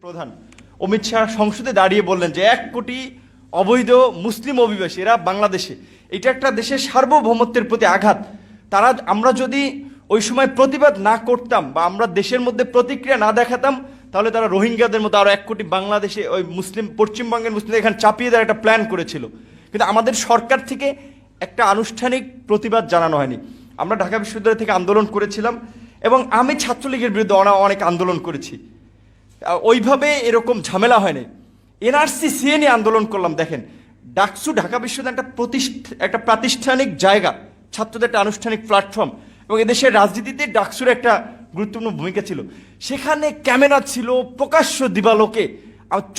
প্রধান অমিত শাহ সংসদে দাঁড়িয়ে বললেন যে 1 কোটি অবৈধ মুসলিম অভিবাসী এরা বাংলাদেশে, এটা একটা দেশের সার্বভৌমত্বের প্রতি আঘাত। আমরা যদি ওই সময় প্রতিবাদ না করতাম বা আমরা দেশের মধ্যে প্রতিক্রিয়া না দেখাতাম, তাহলে তারা রোহিঙ্গাদের মতো আরো 1 কোটি বাংলাদেশে ওই মুসলিম পশ্চিমবঙ্গের মুসলিমদের এখানে চাপিয়ে দেওয়ার একটা প্ল্যান করেছিল। কিন্তু আমাদের সরকার থেকে একটা আনুষ্ঠানিক প্রতিবাদ জানানো হয়নি। আমরা ঢাকা বিশ্ববিদ্যালয় থেকে আন্দোলন করেছিলাম এবং আমি ছাত্রলীগের বিরুদ্ধে অনেক আন্দোলন করেছি। ওইভাবে এরকম ঝামেলা হয়নি। এনআরসি সিএ নিয়ে আন্দোলন করলাম। দেখেন, ডাকসু ঢাকা বিশ্ববিদ্যালয় একটা প্রাতিষ্ঠানিক জায়গা, ছাত্রদের একটা আনুষ্ঠানিক প্ল্যাটফর্ম, এবং এদেশের রাজনীতিতে ডাকসুর একটা গুরুত্বপূর্ণ ভূমিকা ছিল। সেখানে ক্যামেরা ছিল, প্রকাশ্য দিবালোকে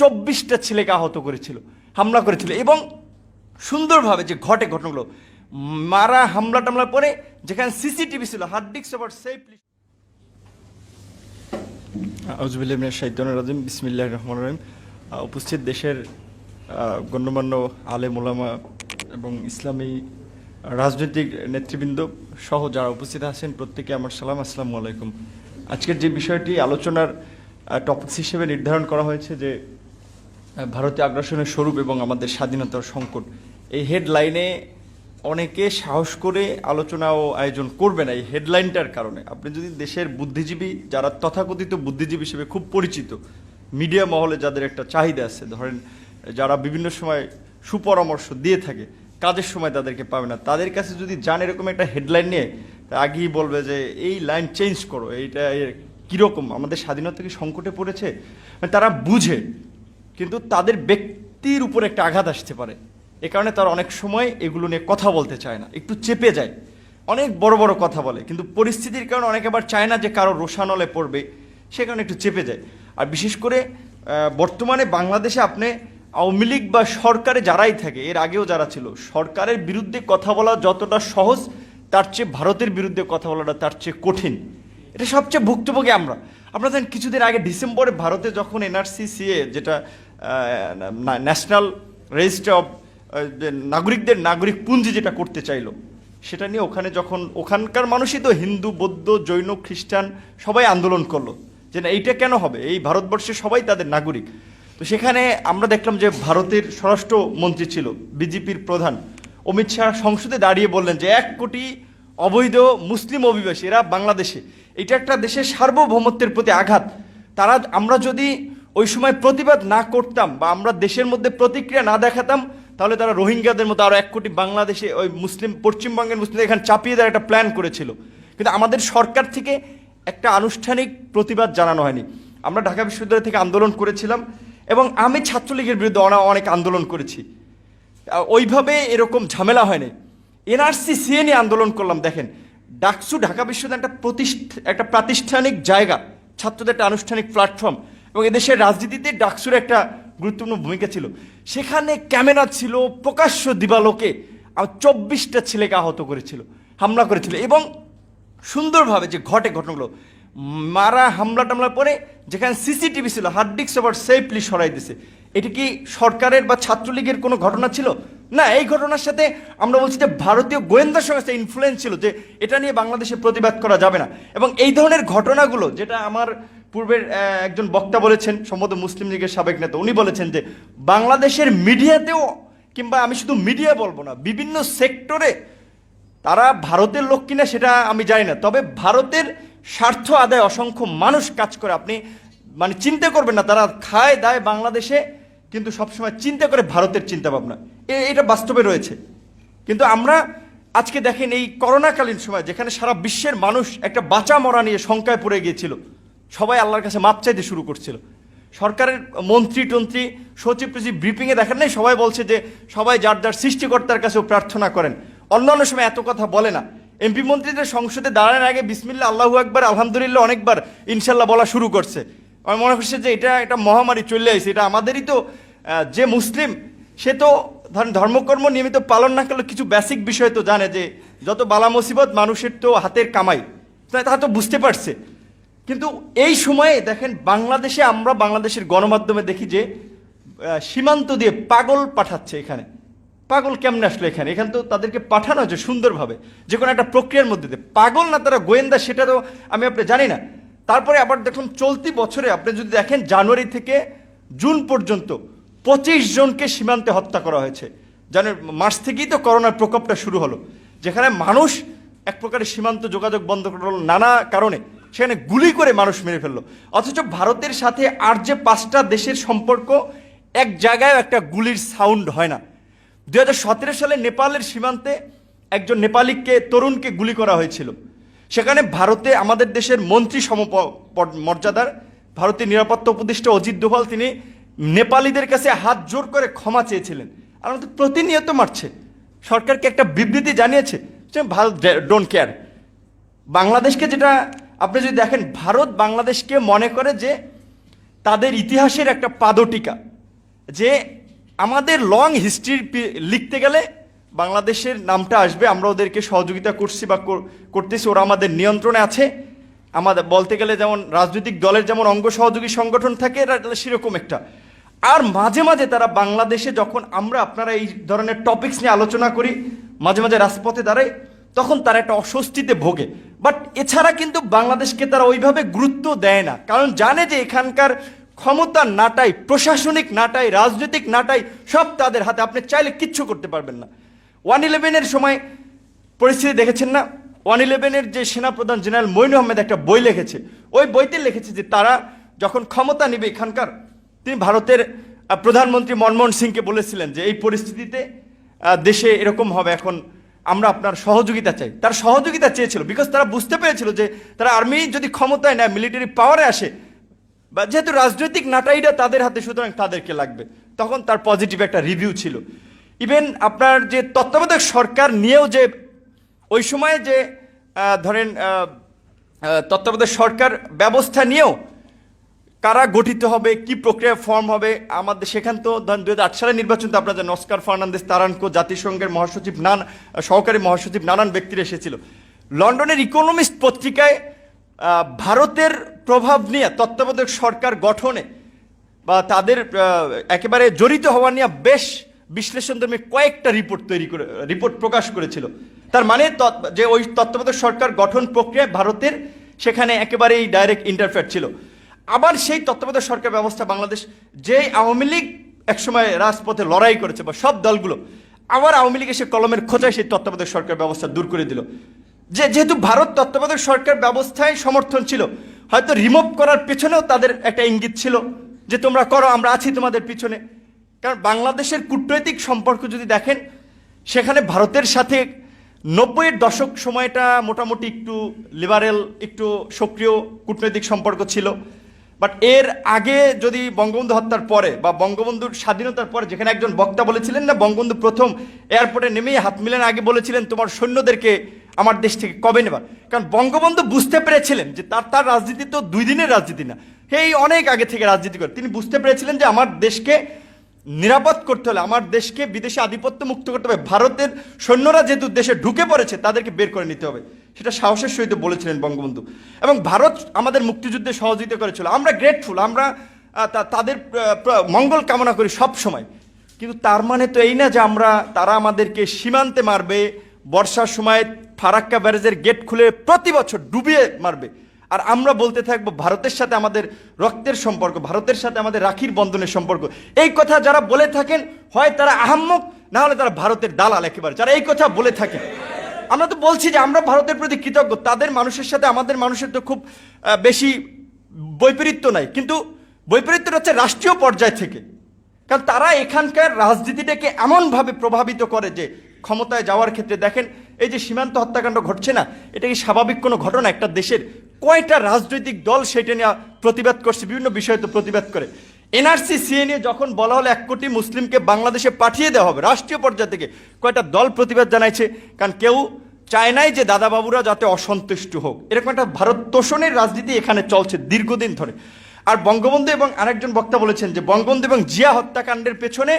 24টা ছেলেকে আহত করেছিল, হামলা করেছিল, এবং সুন্দরভাবে যে ঘটনাগুলো মারা হামলা টামলার পরে যেখানে সিসিটিভি ছিল, হার্ড ডিস্ক আবার সেফলি। আউযুবিল্লাহি মিনাশ শাইতানির রাজিম, বিসমিল্লাহির রহমানির রহিম। উপস্থিত দেশের গণ্যমান্য আলেম ওলামা এবং ইসলামী রাজনৈতিক নেতৃবৃন্দ সহ যারা উপস্থিত আছেন, প্রত্যেকে আমার সালাম, আসসালামু আলাইকুম। আজকের যে বিষয়টি আলোচনার টপিকস হিসেবে নির্ধারণ করা হয়েছে যে ভারতীয় আগ্রাসনের স্বরূপ এবং আমাদের স্বাধীনতার সংকট, এই হেডলাইনে অনেকে সাহস করে আলোচনা ও আয়োজন করবে না। এই হেডলাইনটার কারণে আপনি যদি দেশের বুদ্ধিজীবী, যারা তথাকথিত বুদ্ধিজীবী হিসেবে খুব পরিচিত, মিডিয়া মহলে যাদের একটা চাহিদা আছে, ধরেন যারা বিভিন্ন সময় সুপরামর্শ দিয়ে থাকে, কাজের সময় তাদেরকে পাবে না, তাদের কাছে যদি যান এরকম একটা হেডলাইন নিয়ে, আগেই বলবে যে এই লাইন চেঞ্জ করো, এইটা কীরকম, আমাদের স্বাধীনতা কি সংকটে পড়েছে। তারা বুঝে, কিন্তু তাদের ব্যক্তির উপর একটা আঘাত আসতে পারে, এ কারণে তারা অনেক সময় এগুলো নিয়ে কথা বলতে চায় না, একটু চেপে যায়, অনেক বড় বড় কথা বলে, কিন্তু পরিস্থিতির কারণে অনেকে আবার চায় না যে কারো রোষানলে পড়বে, সে কারণে একটু চেপে যায়। আর বিশেষ করে বর্তমানে বাংলাদেশে আপনি আওয়ামী লীগ বা সরকারে যারাই থাকে, এর আগেও যারা ছিল, সরকারের বিরুদ্ধে কথা বলা যতটা সহজ, তার চেয়ে ভারতের বিরুদ্ধে কথা বলাটা তার চেয়ে কঠিন। এটা সবচেয়ে ভুক্তভোগী আমরা। আপনারা জানেন কিছুদিন আগে ডিসেম্বরে ভারতে যখন এনআরসি সিএ, যেটা ন্যাশনাল রেজিস্টার অফ নাগরিকদের নাগরিক পুঞ্জি যেটা করতে চাইলো, সেটা নিয়ে ওখানে যখন ওখানকার মানুষই তো হিন্দু, বৌদ্ধ, জৈন, খ্রিস্টান সবাই আন্দোলন করলো যে না, এইটা কেন হবে, এই ভারতবর্ষে সবাই তাদের নাগরিক। তো সেখানে আমরা দেখলাম যে ভারতের স্বরাষ্ট্রমন্ত্রী ছিল, বিজেপির প্রধান অমিত শাহ সংসদে দাঁড়িয়ে বললেন যে 1 কোটি অবৈধ মুসলিম অভিবাসী এরা বাংলাদেশে, এটা একটা দেশের সার্বভৌমত্বের প্রতি আঘাত। আমরা যদি ওই সময় প্রতিবাদ না করতাম বা আমরা দেশের মধ্যে প্রতিক্রিয়া না দেখাতাম, তাহলে তারা রোহিঙ্গাদের মতো আরো 1 কোটি বাংলাদেশে ওই পশ্চিমবঙ্গের মুসলিমদের এখানে চাপিয়ে দেওয়ার একটা প্ল্যান করেছিল। কিন্তু আমাদের সরকার থেকে একটা আনুষ্ঠানিক প্রতিবাদ জানানো হয়নি। আমরা ঢাকা বিশ্ববিদ্যালয় থেকে আন্দোলন করেছিলাম এবং আমি ছাত্রলীগের বিরুদ্ধে অনেক আন্দোলন করেছি। ওইভাবে এরকম ঝামেলা হয়নি। এনআরসি সিএ নিয়ে আন্দোলন করলাম। দেখেন, ডাকসু ঢাকা বিশ্ববিদ্যালয় একটা প্রাতিষ্ঠানিক জায়গা, ছাত্রদের একটা আনুষ্ঠানিক প্ল্যাটফর্ম, এবং এদেশের রাজনীতিতে ডাকসুর একটা গুরুত্বপূর্ণ ভূমিকা ছিল। সেখানে ক্যামেরা ছিল, প্রকাশ্য দিবালোকে 24টা ছেলেকে আহত করেছিল, হামলা করেছিল, এবং সুন্দরভাবে যে ঘটনাগুলো মারা হামলা টামলার পরে যেখানে সিসিটিভি ছিল, হার্ড ডিস্ক আবার সেফলি সরাই দিছে। এটা কি সরকারের বা ছাত্রলীগের কোনো ঘটনা ছিল? না, এই ঘটনার সাথে আমরা বলছি যে ভারতীয় গোয়েন্দা সংস্থা ইনফ্লুয়েন্স ছিল যে এটা নিয়ে বাংলাদেশে প্রতিবাদ করা যাবে না। এবং এই ধরনের ঘটনাগুলো, যেটা আমার পূর্বের একজন বক্তা বলেছেন, সম্ভবত মুসলিম লীগের সাবেক নেতা, উনি বলেছেন যে বাংলাদেশের মিডিয়াতেও, কিংবা আমি শুধু মিডিয়া বলবো না, বিভিন্ন সেক্টরে তারা ভারতের লোক কিনা সেটা আমি জানি না, তবে ভারতের স্বার্থ আদায় অসংখ্য মানুষ কাজ করে। আপনি চিন্তা করবেন না, তারা খায় দায় বাংলাদেশে, কিন্তু সবসময় চিন্তা করে ভারতের চিন্তা ভাবনা, এটা বাস্তবে রয়েছে। কিন্তু আমরা আজকে দেখেন, এই করোনাকালীন সময় যেখানে সারা বিশ্বের মানুষ একটা বাঁচা মরা নিয়ে শঙ্কায় পড়ে গিয়েছিল, সবাই আল্লাহর কাছে মাপ চাইতে শুরু করছিল। সরকারের মন্ত্রী টন্ত্রী, সচিব টচিব ব্রিফিংয়ে দেখেন নাই, সবাই বলছে যে সবাই যার যার সৃষ্টিকর্তার কাছেও প্রার্থনা করেন। অন্যান্য সময় এত কথা বলে না। এমপি মন্ত্রীদের সংসদে দাঁড়ানোর আগে বিসমিল্লাহ, আল্লাহু আকবার, আলহামদুলিল্লাহ অনেকবার ইনশাল্লাহ বলা শুরু করছে। আমি মনে করছি যে এটা একটা মহামারী চলে আসছে, এটা আমাদেরই তো, যে মুসলিম সে তো ধরেন ধর্মকর্ম নিয়মিত পালন না করলে কিছু বেসিক বিষয় তো জানে, যে যত বালা মুসিবত মানুষের তো হাতের কামাই, তা তো বুঝতে পারছে। কিন্তু এই সময়ে দেখেন বাংলাদেশে, আমরা বাংলাদেশের গণমাধ্যমে দেখি যে সীমান্ত দিয়ে পাগল পাঠাচ্ছে। এখানে পাগল কেমনে আসলো? এখানে তো তাদেরকে পাঠানো হয়েছে সুন্দরভাবে, যে কোনো একটা প্রক্রিয়ার মধ্যে দিয়ে। পাগল না তারা গোয়েন্দা, সেটা তো আমি আপনি জানি না। তারপরে আবার দেখুন চলতি বছরে আপনি যদি দেখেন জানুয়ারি থেকে জুন পর্যন্ত 25 জনকে সীমান্তে হত্যা করা হয়েছে। জানেন মার্চ থেকেই তো করোনার প্রকোপটা শুরু হলো, যেখানে মানুষ এক প্রকারের সীমান্ত যোগাযোগ বন্ধ করল নানা কারণে, সেখানে গুলি করে মানুষ মেরে ফেললো। অথচ ভারতের সাথে আর যে 5টা দেশের সম্পর্ক, এক জায়গায় একটা গুলির সাউন্ড হয় না। 2017 সালে নেপালের সীমান্তে একজন নেপালিকে তরুণকে গুলি করা হয়েছিল। সেখানে ভারতে আমাদের দেশের মন্ত্রী মর্যাদার ভারতের নিরাপত্তা উপদেষ্টা অজিত দোভাল তিনি নেপালিদের কাছে হাত জোর করে ক্ষমা চেয়েছিলেন। আর আমাদের প্রতিনিয়ত মারছে, সরকারকে একটা বিবৃতি জানিয়েছে যে ভারত ডোন্ট কেয়ার। বাংলাদেশকে যেটা আপনি যদি দেখেন, ভারত বাংলাদেশকে মনে করে যে তাদের ইতিহাসের একটা পাদটিকা, যে আমাদের লং হিস্ট্রি লিখতে গেলে বাংলাদেশের নামটা আসবে, আমরা ওদেরকে সহযোগিতা করছি বা করতেছি, ওরা আমাদের নিয়ন্ত্রণে আছে। আমাদের বলতে গেলে যেমন রাজনৈতিক দলের যেমন অঙ্গ সহযোগী সংগঠন থাকে, এরা সেরকম একটা। আর মাঝে মাঝে তারা বাংলাদেশে যখন আপনারা এই ধরনের টপিকস নিয়ে আলোচনা করি, মাঝে মাঝে রাজপথে দাঁড়াই, তখন তারা একটা অস্বস্তিতে ভোগে। বাট এছাড়া কিন্তু বাংলাদেশকে তারা ওইভাবে গুরুত্ব দেয় না, কারণ জানে যে এখানকার ক্ষমতার নাটাই, প্রশাসনিক নাটাই, রাজনৈতিক নাটাই সব তাদের হাতে। আপনি চাইলে কিচ্ছু করতে পারবেন না। 1/11-এর সময় পরিস্থিতি দেখেছেন না? 1/11-এর যে সেনাপ্রধান জেনারেল মঈন আহমেদ একটা বই লিখেছে, ওই বইতে লিখেছে যে তারা যখন ক্ষমতা নেবে এখানকার, তিনি ভারতের প্রধানমন্ত্রী মনমোহন সিংকে বলেছিলেন যে এই পরিস্থিতিতে দেশে এরকম হবে, এখন আমরা আপনার সহযোগিতা চাই। তার সহযোগিতা চেয়েছিল, বিকজ তারা বুঝতে পেরেছিল যে তারা আর্মি যদি ক্ষমতায় নেয়, মিলিটারি পাওয়ারে আসে, বা যেহেতু রাজনৈতিক নাটাইটা তাদের হাতে, সুতরাং তাদেরকে লাগবে। তখন তার পজিটিভ একটা রিভিউ ছিল। ইভেন আপনার যে তত্ত্বাবধায়ক সরকার নিয়েও যে ওই সময়ে যে ধরেন তত্ত্বাবধায়ক সরকার ব্যবস্থা নিয়েও কারা গঠিত হবে, কি প্রক্রিয়া ফর্ম হবে, আমাদের সেখান তো ধরেন 2008 সালের নির্বাচন তো আপনার জানেন, অস্কার ফার্নান্দেস তারানকো, জাতিসংঘের মহাসচিব, সহকারী মহাসচিব, নানান ব্যক্তিরা এসেছিল। লন্ডনের ইকোনমিস্ট পত্রিকায় ভারতের প্রভাব নিয়ে তত্ত্বাবধায়ক সরকার গঠনে বা তাদের একেবারে জড়িত হওয়া নিয়ে বেশ বিশ্লেষণধর্মী কয়েকটা রিপোর্ট প্রকাশ করেছিল। তার মানে যে ওই তত্ত্বাবধায়ক সরকার গঠন প্রক্রিয়ায় ভারতের সেখানে একেবারেই ডাইরেক্ট ইন্টারফেয়ার ছিল। আবার সেই তত্ত্বাবধায়ক সরকার ব্যবস্থা বাংলাদেশ, যে আওয়ামী লীগ একসময় রাজপথে লড়াই করেছে বা সব দলগুলো, আবার আওয়ামী লীগ এসে কলমের খোঁজায় সেই তত্ত্বাবধায়ক সরকার ব্যবস্থা দূর করে দিল। যেহেতু ভারত তত্ত্বাবধায়ক সরকার ব্যবস্থায় সমর্থন ছিল, হয়তো রিমুভ করার পেছনেও তাদের একটা ইঙ্গিত ছিল যে তোমরা করো, আমরা আছি তোমাদের পিছনে। কারণ বাংলাদেশের কূটনৈতিক সম্পর্ক যদি দেখেন, সেখানে ভারতের সাথে 90-এর দশক সময়টা মোটামুটি একটু লিবারেল, একটু সক্রিয় কূটনৈতিক সম্পর্ক ছিল। বাট এর আগে যদি বঙ্গবন্ধু হত্যার পরে বা বঙ্গবন্ধুর স্বাধীনতার পরে, যেখানে একজন বক্তা বলেছিলেন না, বঙ্গবন্ধু প্রথম এয়ারপোর্টে নেমেই হাত মিলানোর আগে বলেছিলেন তোমার সৈন্যদেরকে আমার দেশ থেকে কবে নেবা। কারণ বঙ্গবন্ধু বুঝতে পেরেছিলেন যে তার রাজনীতি তো 2 দিনের রাজনীতি না, এই অনেক আগে থেকে রাজনীতি করে তিনি বুঝতে পেরেছিলেন যে আমার দেশকে নিরাপদ করতে হলে, আমার দেশকে বিদেশি আধিপত্য মুক্ত করতে হবে, ভারতের সৈন্যরা যেহেতু দেশে ঢুকে পড়েছে তাদেরকে বের করে নিতে হবে। সেটা সাহসের সহিত বলেছিলেন বঙ্গবন্ধু। এবং ভারত আমাদের মুক্তিযুদ্ধে সহযোগিতা করেছিল, আমরা গ্রেটফুল, আমরা তাদের মঙ্গল কামনা করি সব সময়। কিন্তু তার মানে তো এই না যে তারা আমাদেরকে সীমান্তে মারবে, বর্ষার সময় ফারাক্কা ব্যারেজের গেট খুলে প্রতি বছর ডুবিয়ে মারবে, আর আমরা বলতে থাকবো ভারতের সাথে আমাদের রক্তের সম্পর্ক, ভারতের সাথে আমাদের রাখির বন্ধনের সম্পর্ক। এই কথা যারা বলে থাকেন, হয় তারা আহাম্মক, না হলে তারা ভারতের দালাল একেবারে, যারা এই কথা বলে থাকেন। আমরা তো বলছি যে আমরা ভারতের প্রতি কৃতজ্ঞ, তাদের মানুষের সাথে আমাদের মানুষের তো খুব বেশি বৈপরীত্য নাই, কিন্তু বৈপরীত্যটা হচ্ছে রাষ্ট্রীয় পর্যায় থেকে। কারণ তারা এখানকার রাজনীতিটাকে এমনভাবে প্রভাবিত করে যে ক্ষমতায় যাওয়ার ক্ষেত্রে দেখেন, এই যে সীমান্ত হত্যাকাণ্ড ঘটছে না, এটা কি স্বাভাবিক কোনো ঘটনা? একটা দেশের কয়টা রাজনৈতিক দল সেটা নিয়ে প্রতিবাদ করছে, বিভিন্ন বিষয়ে তো প্রতিবাদ করে। এনআরসি সিএ নিয়ে যখন বলা হলো 1 কোটি মুসলিমকে বাংলাদেশে পাঠিয়ে দেওয়া হবে, রাষ্ট্রীয় পর্যায় থেকে কয়টা দল প্রতিবাদ জানাইছে? কারণ কেউ চায় নাই যে দাদাবাবুরা যাতে অসন্তুষ্ট হোক। এরকম একটা ভারত তোষণের রাজনীতি এখানে চলছে দীর্ঘদিন ধরে। আর বঙ্গবন্ধু এবং আরেকজন বক্তা বলেছেন যে বঙ্গবন্ধু এবং জিয়া হত্যাকাণ্ডের পেছনে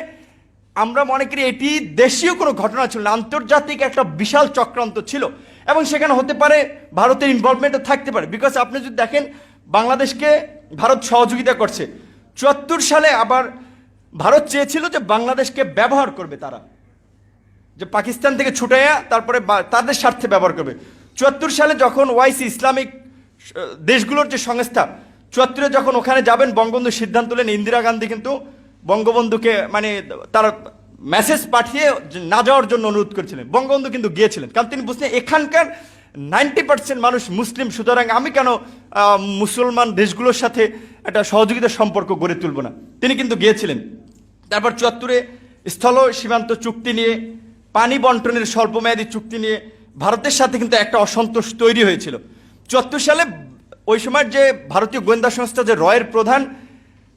আমরা মনে করি এটি দেশীয় কোনো ঘটনা ছিল না, আন্তর্জাতিক একটা বিশাল চক্রান্ত ছিল, এবং সেখানে হতে পারে ভারতের ইনভলভমেন্টও থাকতে পারে। বিকজ আপনি যদি দেখেন, বাংলাদেশকে ভারত সহযোগিতা করছে। 74 সালে আবার ভারত চেয়েছিল যে বাংলাদেশকে ব্যবহার করবে, তারা যে পাকিস্তান থেকে ছুটাইয়া তারপরে তাদের স্বার্থে ব্যবহার করবে। 74 সালে যখন ওয়াইসি ইসলামিক দেশগুলোর যে সংস্থা ৭৪-এ যখন ওখানে যাবেন বঙ্গবন্ধু সিদ্ধান্ত নিলেন, ইন্দিরা গান্ধী কিন্তু বঙ্গবন্ধুকে মানে তার মেসেজ পাঠিয়ে না যাওয়ার জন্য অনুরোধ করেছিলেন। বঙ্গবন্ধু কিন্তু গিয়েছিলেন, কারণ তিনি বুঝলেন এখানকার 90% মানুষ মুসলিম, সুতরাং আমি কেন মুসলমান দেশগুলোর সাথে একটা সহযোগিতার সম্পর্ক গড়ে তুলব না। তিনি কিন্তু গিয়েছিলেন। তারপর ৭৪-এ স্থল সীমান্ত চুক্তি নিয়ে, পানি বন্টনের স্বল্পমেয়াদী চুক্তি নিয়ে ভারতের সাথে কিন্তু একটা অসন্তোষ তৈরি হয়েছিল। ৭৪ সালে ওই সময় যে ভারতীয় গোয়েন্দা সংস্থা যে রয়ের প্রধান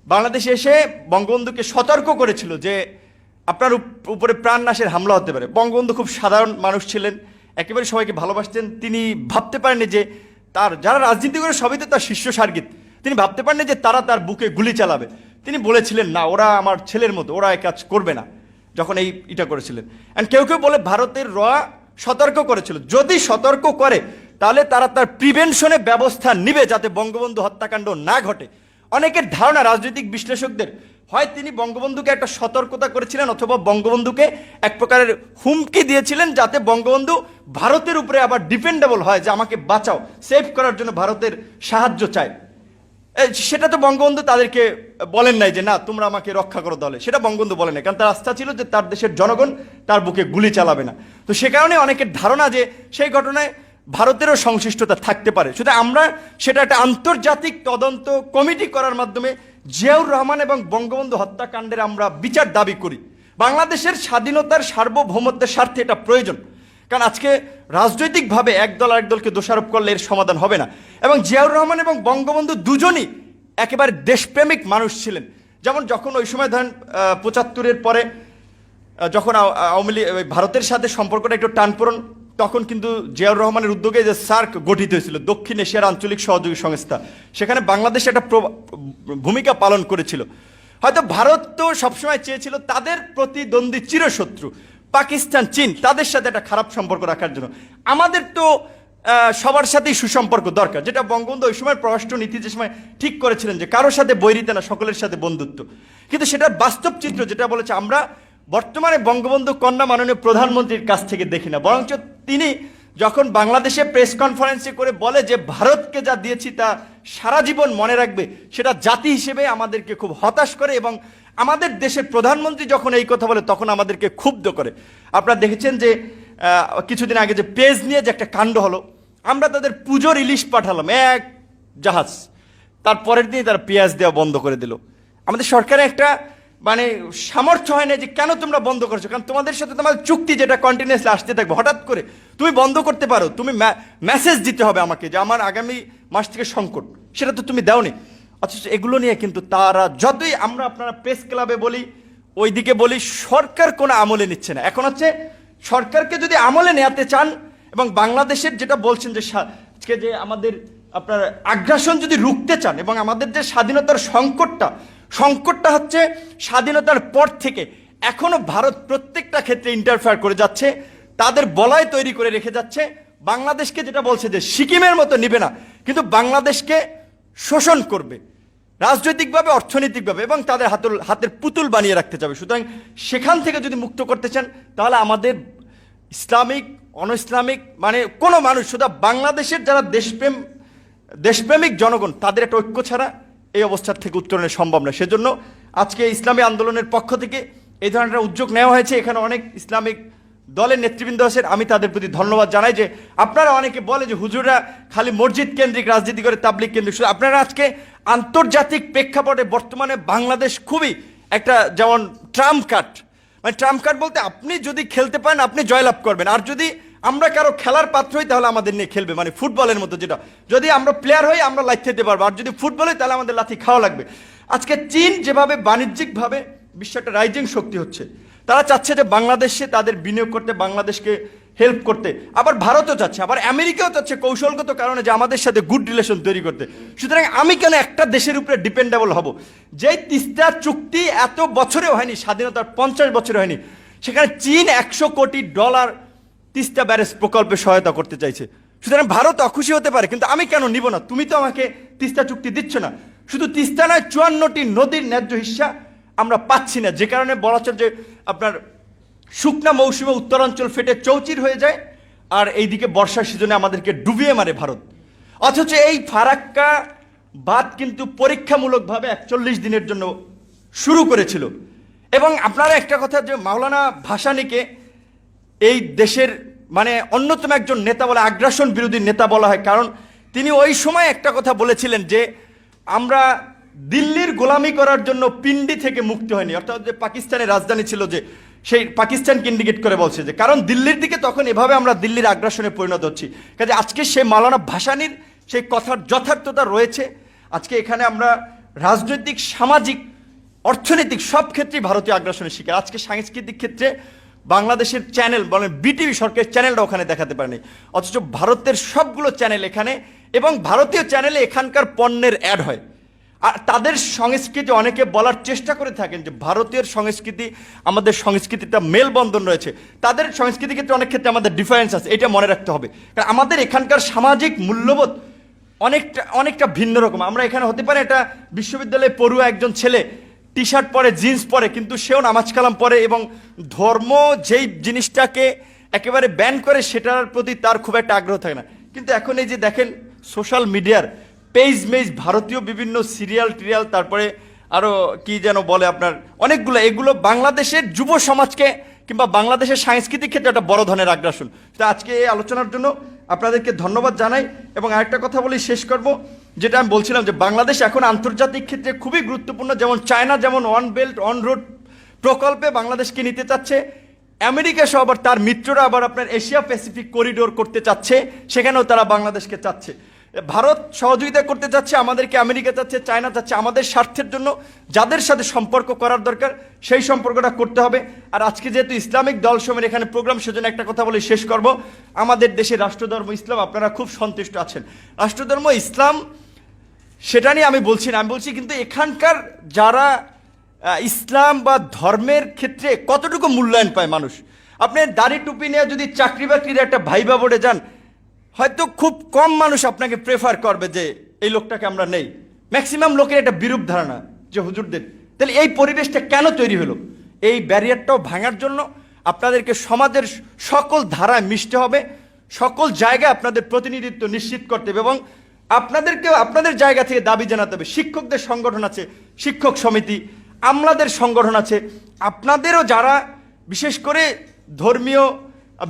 বাংলাদেশে এসে বঙ্গবন্ধুকে সতর্ক করেছিল যে আপনার উপরে প্রাণনাশের হামলা হতে পারে। বঙ্গবন্ধু খুব সাধারণ মানুষ ছিলেন, একেবারে সবাইকে ভালোবাসতেন। তিনি ভাবতে পারেননি যে তার যারা রাজনীতি করে সবই তো তার শিষ্য সার্গিত, তিনি ভাবতে পারেননি যে তারা তার বুকে গুলি চালাবে। তিনি বলেছিলেন না, ওরা আমার ছেলের মতো, ওরা এই কাজ করবে না, যখন এটা করেছিলেন। অ্যান্ড কেউ কেউ বলে ভারতের সতর্ক করেছিল, যদি সতর্ক করে তাহলে তারা তার প্রিভেনশনে ব্যবস্থা নিবে যাতে বঙ্গবন্ধু হত্যাকাণ্ড না ঘটে। অনেকের ধারণা, রাজনৈতিক বিশ্লেষকদের, হয় তিনি বঙ্গবন্ধুকে একটা সতর্কতা করেছিলেন অথবা বঙ্গবন্ধুকে এক প্রকারের হুমকি দিয়েছিলেন যাতে বঙ্গবন্ধু ভারতের উপরে আবার ডিপেন্ডেবল হয়, যে আমাকে বাঁচাও, সেভ করার জন্য ভারতের সাহায্য চায়। সেটা তো বঙ্গবন্ধু তাদেরকে বলেন নাই যে না তোমরা আমাকে রক্ষা করো দলে, সেটা বঙ্গবন্ধু বলেন নাই, কারণ তার আস্থা ছিল যে তার দেশের জনগণ তার বুকে গুলি চালাবে না। তো সে কারণে অনেকের ধারণা যে সেই ঘটনায় ভারতেরও সংশ্লিষ্টতা থাকতে পারে। শুধু আমরা সেটা একটা আন্তর্জাতিক তদন্ত কমিটি করার মাধ্যমে জিয়াউর রহমান এবং বঙ্গবন্ধু হত্যাকাণ্ডের আমরা বিচার দাবি করি। বাংলাদেশের স্বাধীনতার সার্বভৌমত্বের স্বার্থে এটা প্রয়োজন, কারণ আজকে রাজনৈতিকভাবে একদল আরেকদলকে দোষারোপ করলে এর সমাধান হবে না। এবং জিয়াউর রহমান এবং বঙ্গবন্ধু দুজনই একেবারে দেশপ্রেমিক মানুষ ছিলেন। যেমন যখন ওই সময় ধরেন ৭৫-এর পরে যখন আওয়ামী লীগ ভারতের সাথে সম্পর্কটা একটু টানপোড়েন, তখন কিন্তু জিয়াউর রহমানের উদ্যোগে যে সার্ক গঠিত হয়েছিল, দক্ষিণ এশিয়ার আঞ্চলিক সহযোগী সংস্থা, সেখানে বাংলাদেশ একটা ভূমিকা পালন করেছিল। হয়তো ভারত তো সবসময় চেয়েছিল তাদের প্রতিদ্বন্দ্বী চিরশত্রু পাকিস্তান, চীন, তাদের সাথে একটা খারাপ সম্পর্ক রাখার জন্য। আমাদের তো সবার সাথেই সুসম্পর্ক দরকার, যেটা বঙ্গবন্ধু ওই সময় পররাষ্ট্র নীতি যে সময় ঠিক করেছিলেন যে কারোর সাথে বৈরিতা না, সকলের সাথে বন্ধুত্ব। কিন্তু সেটার বাস্তব চিত্র যেটা বলেছে আমরা বর্তমানে বঙ্গবন্ধু কন্যা মাননীয় প্রধানমন্ত্রীর কাছ থেকে দেখি না, বরঞ্চ তিনি যখন বাংলাদেশে প্রেস কনফারেন্সে করে বলে যে ভারতকে যা দিয়েছি তা সারা জীবন মনে রাখবে, সেটা জাতি হিসেবে আমাদেরকে খুব হতাশ করে। এবং আমাদের দেশের প্রধানমন্ত্রী যখন এই কথা বলে তখন আমাদেরকে ক্ষুব্ধ করে। আপনারা দেখেছেন যে কিছুদিন আগে যে পেজ নিয়ে যে একটা কাণ্ড হলো, আমরা তাদের পুজোর ইলিশ পাঠালাম এক জাহাজ, তারপরের দিনই তারা পেঁয়াজ দেওয়া বন্ধ করে দিল। আমাদের সরকারের একটা মানে সামর্থ্য হয় না যে কেন তোমরা বন্ধ করছো, কারণ তোমাদের সাথে তোমাদের চুক্তি যেটা কন্টিনিউয়াসলি আসতে থাকবে, হঠাৎ করে তুমি বন্ধ করতে পারো, তুমি মেসেজ দিতে হবে আমাকে যে আমার আগামী মাস থেকে সংকট, সেটা তো তুমি দাওনি। অথচ এগুলো নিয়ে কিন্তু তারা যতই আমরা আপনারা প্রেস ক্লাবে বলি, ওইদিকে বলি, সরকার কোনো আমলে নিচ্ছে না। এখন হচ্ছে সরকারকে যদি আমলে নেওয়াতে চান এবং বাংলাদেশের যেটা বলছেন যে আজকে যে আমাদের আপনার আগ্রাসন যদি রুখতে চান এবং আমাদের যে স্বাধীনতার সংকটটা হচ্ছে স্বাধীনতার পর থেকে এখনো ভারত প্রত্যেকটা ক্ষেত্রে ইন্টারফেয়ার করে যাচ্ছে, তাদের বলয় তৈরি করে রেখে যাচ্ছে। বাংলাদেশকে যেটা বলছে যে সিকিমের মতো নিবে না, কিন্তু বাংলাদেশকে শোষণ করবে রাজনৈতিকভাবে, অর্থনৈতিকভাবে, এবং তাদের হাতের পুতুল বানিয়ে রাখতে চাবে। সুতরাং সেখান থেকে যদি মুক্ত করতে চান তাহলে আমাদের ইসলামিক, অন ইসলামিক মানে কোনো মানুষ, শুধু বাংলাদেশের যারা দেশপ্রেমিক জনগণ, তাদের একটা ঐক্য ছাড়া এই অবস্থার থেকে উত্তরণের সম্ভব না। সেজন্য আজকে ইসলামী আন্দোলনের পক্ষ থেকে এই ধরনের উদ্যোগ নেওয়া হয়েছে। এখানে অনেক ইসলামিক দলের নেতৃবৃন্দ আছেন, আমি তাদের প্রতি ধন্যবাদ জানাই। যে আপনারা অনেকে বলে যে হুজুররা খালি মসজিদ কেন্দ্রিক রাজনীতি করে, তাবলিগ কেন্দ্রিক, আপনারা আজকে আন্তর্জাতিক প্রেক্ষাপটে বর্তমানে বাংলাদেশ খুবই একটা যেমন ট্রাম্প কার্ড, মানে ট্রাম্প কার্ড বলতে আপনি যদি খেলতে পারেন আপনি জয়লাভ করবেন, আর যদি আমরা কারো খেলার পাত্র হই তাহলে আমাদের নিয়ে খেলবে, মানে ফুটবলের মতো, যেটা যদি আমরা প্লেয়ার হই আমরা লাথি দিতে পারবো, আর যদি ফুটবল হয় তাহলে আমাদের লাথি খাওয়া লাগবে। আজকে চীন যেভাবে বাণিজ্যিকভাবে বিশ্ব একটা রাইজিং শক্তি হচ্ছে, তারা চাচ্ছে যে বাংলাদেশে তাদের বিনিয়োগ করতে, বাংলাদেশকে হেল্প করতে, আবার ভারতও চাচ্ছে, আবার আমেরিকাও চাচ্ছে কৌশলগত কারণে যে আমাদের সাথে গুড রিলেশন তৈরি করতে। সুতরাং আমি কেন একটা দেশের উপরে ডিপেন্ডেবল হব? যেই তিস্তা চুক্তি এত বছরেও হয়নি, স্বাধীনতার 50 বছরে হয়নি, সেখানে চীন $100 কোটি তিস্তা ব্যারেজ প্রকল্পে সহায়তা করতে চাইছে। সুতরাং ভারত অখুশি হতে পারে, কিন্তু আমি কেন নিব না? তুমি তো আমাকে তিস্তা চুক্তি দিচ্ছ না। শুধু তিস্তা নয়, 54টি নদীর ন্যায্য হিস্সা আমরা পাচ্ছি না, যে কারণে বলা হচ্ছে যে আপনার শুকনা মৌসুমে উত্তরাঞ্চল ফেটে চৌচির হয়ে যায়, আর এইদিকে বর্ষার সিজনে আমাদেরকে ডুবিয়ে মারে ভারত। অথচ এই ফারাক্কা বাদ কিন্তু পরীক্ষামূলকভাবে 41 দিনের জন্য শুরু করেছিল। এবং আপনারা একটা কথা, যে মাওলানা ভাসানীকে এই দেশের মানে অন্যতম একজন নেতা বলে, আগ্রাসন বিরোধী নেতা বলা হয়, কারণ তিনি ওই সময় একটা কথা বলেছিলেন যে আমরা দিল্লির গোলামি করার জন্য পিন্ডি থেকে মুক্তি হয়নি, অর্থাৎ যে পাকিস্তানের রাজধানী ছিল, যে সেই পাকিস্তানকে ইন্ডিকেট করে বলছে যে কারণ দিল্লির দিকে তখন এভাবে আমরা দিল্লির আগ্রাসনে পরিণত হচ্ছি। কাজে আজকে সেই মাওলানা ভাসানীর সেই কথার যথার্থতা রয়েছে। আজকে এখানে আমরা রাজনৈতিক, সামাজিক, অর্থনৈতিক সব ক্ষেত্রেই ভারতীয় আগ্রাসনের শিকার। আজকে সাংস্কৃতিক ক্ষেত্রে বাংলাদেশের চ্যানেল বলেন, বিটিভি সরকারের চ্যানেলটা ওখানে দেখাতে পারেনি, অথচ ভারতের সবগুলো চ্যানেল এখানে, এবং ভারতীয় চ্যানেলে এখানকার পণ্যের অ্যাড হয়। আর তাদের সংস্কৃতি, অনেকে বলার চেষ্টা করে থাকেন যে ভারতীয় সংস্কৃতি আমাদের সংস্কৃতিটা মেলবন্ধন রয়েছে, তাদের সংস্কৃতির ক্ষেত্রে অনেক ক্ষেত্রে আমাদের ডিফারেন্স আছে, এটা মনে রাখতে হবে। কারণ আমাদের এখানকার সামাজিক মূল্যবোধ অনেকটা ভিন্ন রকম। আমরা এখানে হতে পারে একটা বিশ্ববিদ্যালয়ে পড়ুয়া একজন ছেলে টি শার্ট পরে, জিন্স পরে, কিন্তু সেও নামাজ কালাম পরে এবং ধর্ম যেই জিনিসটাকে একেবারে ব্যান করে সেটার প্রতি তার খুব একটা আগ্রহ থাকে না। কিন্তু এখন এই যে দেখেন সোশ্যাল মিডিয়ার পেজ মেজ, ভারতীয় বিভিন্ন সিরিয়াল টিরিয়াল, তারপরে আরও কি যেন বলে আপনার অনেকগুলো, এগুলো বাংলাদেশের যুব সমাজকে কিংবা বাংলাদেশের সাংস্কৃতিক ক্ষেত্রে একটা বড় ধরনের আগ্রাসন। তো আজকে এই আলোচনার জন্য আপনাদেরকে ধন্যবাদ জানাই। এবং আরেকটা কথা বলি শেষ করব, যেটা আমি বলছিলাম যে বাংলাদেশ এখন আন্তর্জাতিক ক্ষেত্রে খুবই গুরুত্বপূর্ণ। যেমন চায়না যেমন ওয়ান বেল্ট ওয়ান রোড প্রকল্পে বাংলাদেশকে নিতে চাচ্ছে, আমেরিকা সহ আবার তার মিত্ররা আবার আপনার এশিয়া প্যাসিফিক করিডোর করতে চাচ্ছে, সেখানেও তারা বাংলাদেশকে চাচ্ছে। ভারত সহযোগিতা করতে চাচ্ছে, আমাদেরকে আমেরিকা চাচ্ছে, চায়না চাচ্ছে। আমাদের স্বার্থের জন্য যাদের সাথে সম্পর্ক করার দরকার সেই সম্পর্কটা করতে হবে। আর আজকে যেহেতু ইসলামিক দল সময়ের এখানে প্রোগ্রাম, সেজন্য একটা কথা বলে শেষ করব। আমাদের দেশে রাষ্ট্রধর্ম ইসলাম, আপনারা খুব সন্তুষ্ট আছেন, রাষ্ট্রধর্ম ইসলাম, সেটা নিয়ে আমি বলছি না, আমি বলছি কিন্তু এখানকার যারা ইসলাম বা ধর্মের ক্ষেত্রে কতটুকু মূল্যায়ন পায় মানুষ। আপনি দাড়ি টুপি নিয়ে যদি চাকরি বাকরির একটা ভাইবা বোর্ডে যান, হয়তো খুব কম মানুষ আপনাকে প্রেফার করবে যে এই লোকটাকে আমরা নেই। ম্যাক্সিমাম লোকের একটা বিরূপ ধারণা যে হুজুরদের। তাহলে এই পরিবেশটা কেন তৈরি হলো? এই ব্যারিয়ারটাও ভাঙার জন্য আপনাদেরকে সমাজের সকল ধারায় মিশতে হবে, সকল জায়গায় আপনাদের প্রতিনিধিত্ব নিশ্চিত করতে হবে, এবং আপনাদেরকেও আপনাদের জায়গা থেকে দাবি জানাতে হবে। শিক্ষকদের সংগঠন আছে, শিক্ষক সমিতি, আমলাদের সংগঠন আছে, আপনাদেরও যারা বিশেষ করে ধর্মীয়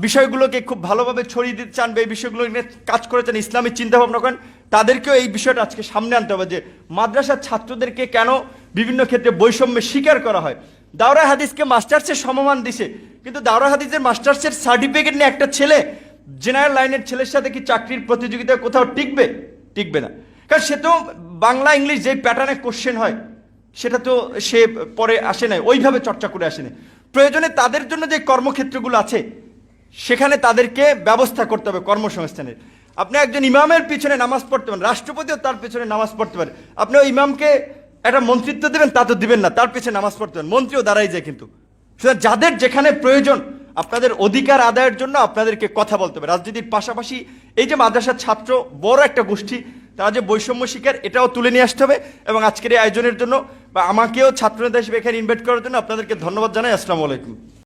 বিষয়গুলোকে খুব ভালোভাবে ছড়িয়ে দিতে চান বা এই বিষয়গুলো নিয়ে কাজ করেছেন, ইসলামী চিন্তাভাবনা করেন, তাদেরকেও এই বিষয়টা আজকে সামনে আনতে হবে যে মাদ্রাসার ছাত্রদেরকে কেন বিভিন্ন ক্ষেত্রে বৈষম্যের শিকার করা হয়। দাওরা হাদিসকে মাস্টার্সের সমমান দিছে, কিন্তু দাওরা হাদিসের মাস্টার্সের সার্টিফিকেট নিয়ে একটা ছেলে জেনারেল লাইনের ছেলের সাথে কি চাকরির প্রতিযোগিতায় কোথাও টিকবে? টিকবে না। কারণ সে তো বাংলা ইংলিশ যে প্যাটার্নে কোশ্চেন হয় সেটা তো সে পরে আসে নাই, ওইভাবে চর্চা করে আসে নাই। প্রয়োজনে তাদের জন্য যে কর্মক্ষেত্রগুলো আছে সেখানে তাদেরকে ব্যবস্থা করতে হবে কর্মসংস্থানের। আপনি একজন ইমামের পিছনে নামাজ পড়তে পারেন, রাষ্ট্রপতিও তার পিছনে নামাজ পড়তে পারে। আপনি ওই ইমামকে একটা মন্ত্রিত্ব দেবেন, তা তো দিবেন না, তার পিছনে নামাজ পড়তে পারেন, মন্ত্রীও দাঁড়াই যায়। কিন্তু সুতরাং যাদের যেখানে প্রয়োজন আপনাদের অধিকার আদায়ের জন্য আপনাদেরকে কথা বলতে হবে। রাজনীতির পাশাপাশি এই যে মাদ্রাসার ছাত্র বড় একটা গোষ্ঠী, তারা যে বৈষম্য শিকার, এটাও তুলে নিয়ে আসতে হবে। এবং আজকের এই আয়োজনের জন্য বা আমাকেও ছাত্রনেতা হিসেবে এখানে ইনভাইট করার জন্য আপনাদেরকে ধন্যবাদ জানাই। আসসালামু আলাইকুম।